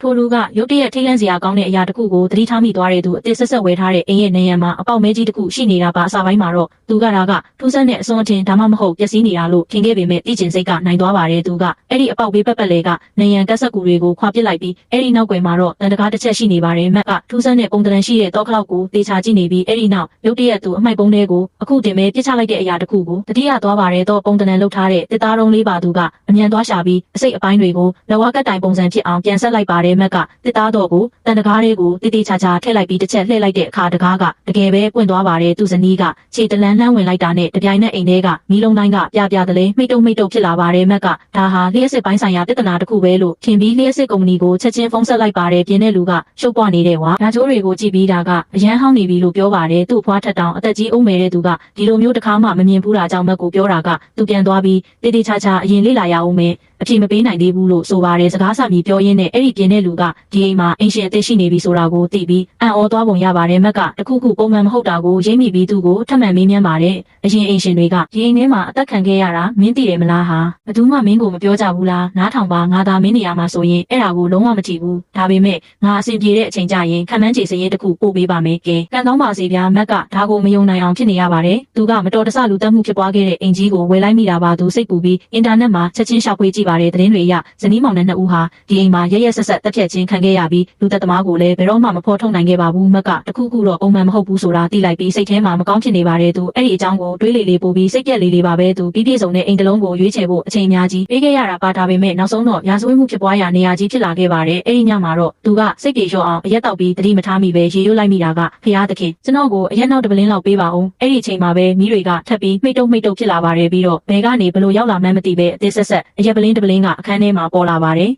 ထိုလူကရုတ်တရက်ထိတ်လန့်စရာကောင်းတဲ့အရာတစ်ခုကိုသတိထားမိသွားတဲ့သူအသစ်ဆက်ဆက်ဝဲထားတဲ့အိမ်ရဲ့နေရံမှာအပေါက်မဲကြီးတစ်ခုရှိနေတာပါအစာပိုင်းမှာတော့သူကထူးဆန်းတဲ့အစွန်းအထင်ဒါမှမဟုတ်ပျက်စီးနေတာလို့ထင်ခဲ့ပေမဲ့သိကျင်စိတ်ကနိုင်သွားပါတယ်သူကအဲ့ဒီအပေါက်ဘေးပတ်ပတ်လေကနေရံကက်ဆက်ကူတွေကိုခွာပစ်လိုက်ပြီးအဲ့ဒီနောက်ကွယ်မှာတော့တန်တကားတစ်ချက်ရှိနေပါတယ်မက်ကထူးဆန်းတဲ့ပုံသဏ္ဍာန်ရှိတဲ့တောခလောက်ကိုသေချာကြည့်နေပြီးအဲ့ဒီနောက်ရုတ်တရက်သူအမိုက်ပုံးတွေကိုအခုတင်မဲပြစ်ချလိုက်တဲ့အရာတစ်ခုကိုတတိယသွားပါတယ်တော့ပုံသဏ္ဍာန်လှုပ်ထားတဲ့တစ်သားတုံးလေးပါသူကအမြန်သွားရှာပြီးအစိတ်အပိုင်းတွေကိုလက်ဝါးကတ်တိုင်ပုံစံဖြစ်အောင်ပြန်ဆက်လိုက်ပါတယ်မက်ကတစ်သားတော့ကိုတန်တကားတွေကိုတိတိချာချာထည့်လိုက်ပြီးတစ်ချက်လှည့်လိုက်တဲ့အခါတကားကတကယ်ပဲပွင့်သွားပါတယ်သူဇနီးကခြေတလန်းလှမ်းဝင်လိုက်တာနဲ့တပြိုင်နက်အိမ်ထဲကမီးလုံးတိုင်းကပြပြတလဲမိတ်တုံဖြစ်လာပါတယ်မက်ကဒါဟာလျှက်စစ်ပိုင်းဆိုင်ရာပြဿနာတစ်ခုပဲလို့ထင်ပြီးလျှက်စစ်ကုမ္ပဏီကိုချက်ချင်းဖုန်းဆက်လိုက်ပါတယ်ပြင်းတဲ့လူကရှုပ်ပွားနေတဲ့ဝါဓာချိုးတွေကိုကြည့်ပြီးဒါကအရန်ဟောင်းနေပြီလို့ပြောပါတယ်သူ့ဖွားထက်တောင်အသက်ကြီးအုံးမယ်တဲ့သူကဒီလိုမျိုးတစ်ခါမှမမြင်ဘူးတာကြောင့်မက်ကိုပြောတာကသူပြန်သွားပြီးတေးတေးချာချာအရင်လေ့လာရအောင်မယ်အဖြစ်မပေးနိုင်သေးဘူးလို့ဆိုပါတယ်စကားစပြီးပြောရင်းနဲ့အဲ့ဒီပြင်းတဲ့လူကဒီအိမ်မှာအင်ရှင်အသက်ရှိနေပြီဆိုတာကိုသိပြီးအံ့ဩသွားပုံရပါတယ်မက်ကတခုခုပုံမှန်မဟုတ်တာကိုရိပ်မိပြီးသူ့ကိုထပ်မံမေးမြန်းပါတယ်အရင်အင်ရှင်တွေကဒီအိမ်ထဲမှာအသက်ခံခဲ့ရတာမင်းသိတယ်မလားဟာဘယ်သူမှမင်းကိုမပြောကြဘူးလားနားထောင်ပါငါသာမင်းနေရာမှာဆိုရင်အဲ့ဒါကိုလုံးဝမကြည့်ဘူးဒါပေမဲ့ငါအဆင်ပြေတဲ့အချိန်ကျရင်ခံမှန်းချေစရင်တခုပို့ပေးပါမယ်ကဲကံကောင်းပါစေဗျာမက်ကဒါကိုမယုံနိုင်အောင်ဖြစ်နေရပါတယ်သူကမတော်တဆလူတက်မှုဖြစ်ပွားခဲ့တဲ့အင်ကြီးကိုဝယ်လိုက်မိတာပါသူစိတ်ပူပြီးအင်တာနက်မှာချက်ချင်းရှာဖွေကြည့်ပါတယ်သတင်းတွေအရဇနီးမောင်နှံနှစ်ဦးဟာဒီအိမ်မှာရက်ဆက်တက်ဖြတ်ခြင်းခံခဲ့ရပြီးလူသက်သမားကိုလည်းဘယ်တော့မှမဖော်ထုတ်နိုင်ခဲ့ပါဘူးမက်ကတခုခုတော့ပုံမှန်မဟုတ်ဘူးဆိုတာသိလိုက်ပြီးစိတ်ထဲမှာမကောင်းဖြစ်နေပါတယ်သူအဲ့ဒီအကြောင်းကိုတွေးလေပို့ပြီးစိတ်ပြက်လေးပါပဲသူပြည့်စုံတဲ့အိမ်တစ်လုံးကိုရွေးချယ်ဖို့အချိန်အများကြီးပေးခဲ့ရတာပါဒါပေမဲ့နောက်ဆုံးတော့ရာဇဝတ်မှုဖြစ်ပွားရာနေရာကြီးဖြစ်လာခဲ့ပါတယ်အဲ့ဒီညမှာတော့သူကစိတ်ပြေလျော့အောင်အရက်တောက်ပြီးတတိမထားမိပဲရေရွတ်လိုက်မိတာကဖျားသခင်ကျွန်တော်ကိုအရက်နောက်တပလင်းလောက်ပေးပါဦးအဲ့ဒီအချိန်မှာပဲမိတွေကထပ်ပြီးမိတ်တုံဖြစ်လာပါတယ်ပြီးတော့ဘယ်ကနေဘလို့ရောက်လာမှန်းမသိပဲအသေးဆက်အရက်ပလင်းတပလင်းကအခန်းထဲမှာပေါ်လာပါတယ်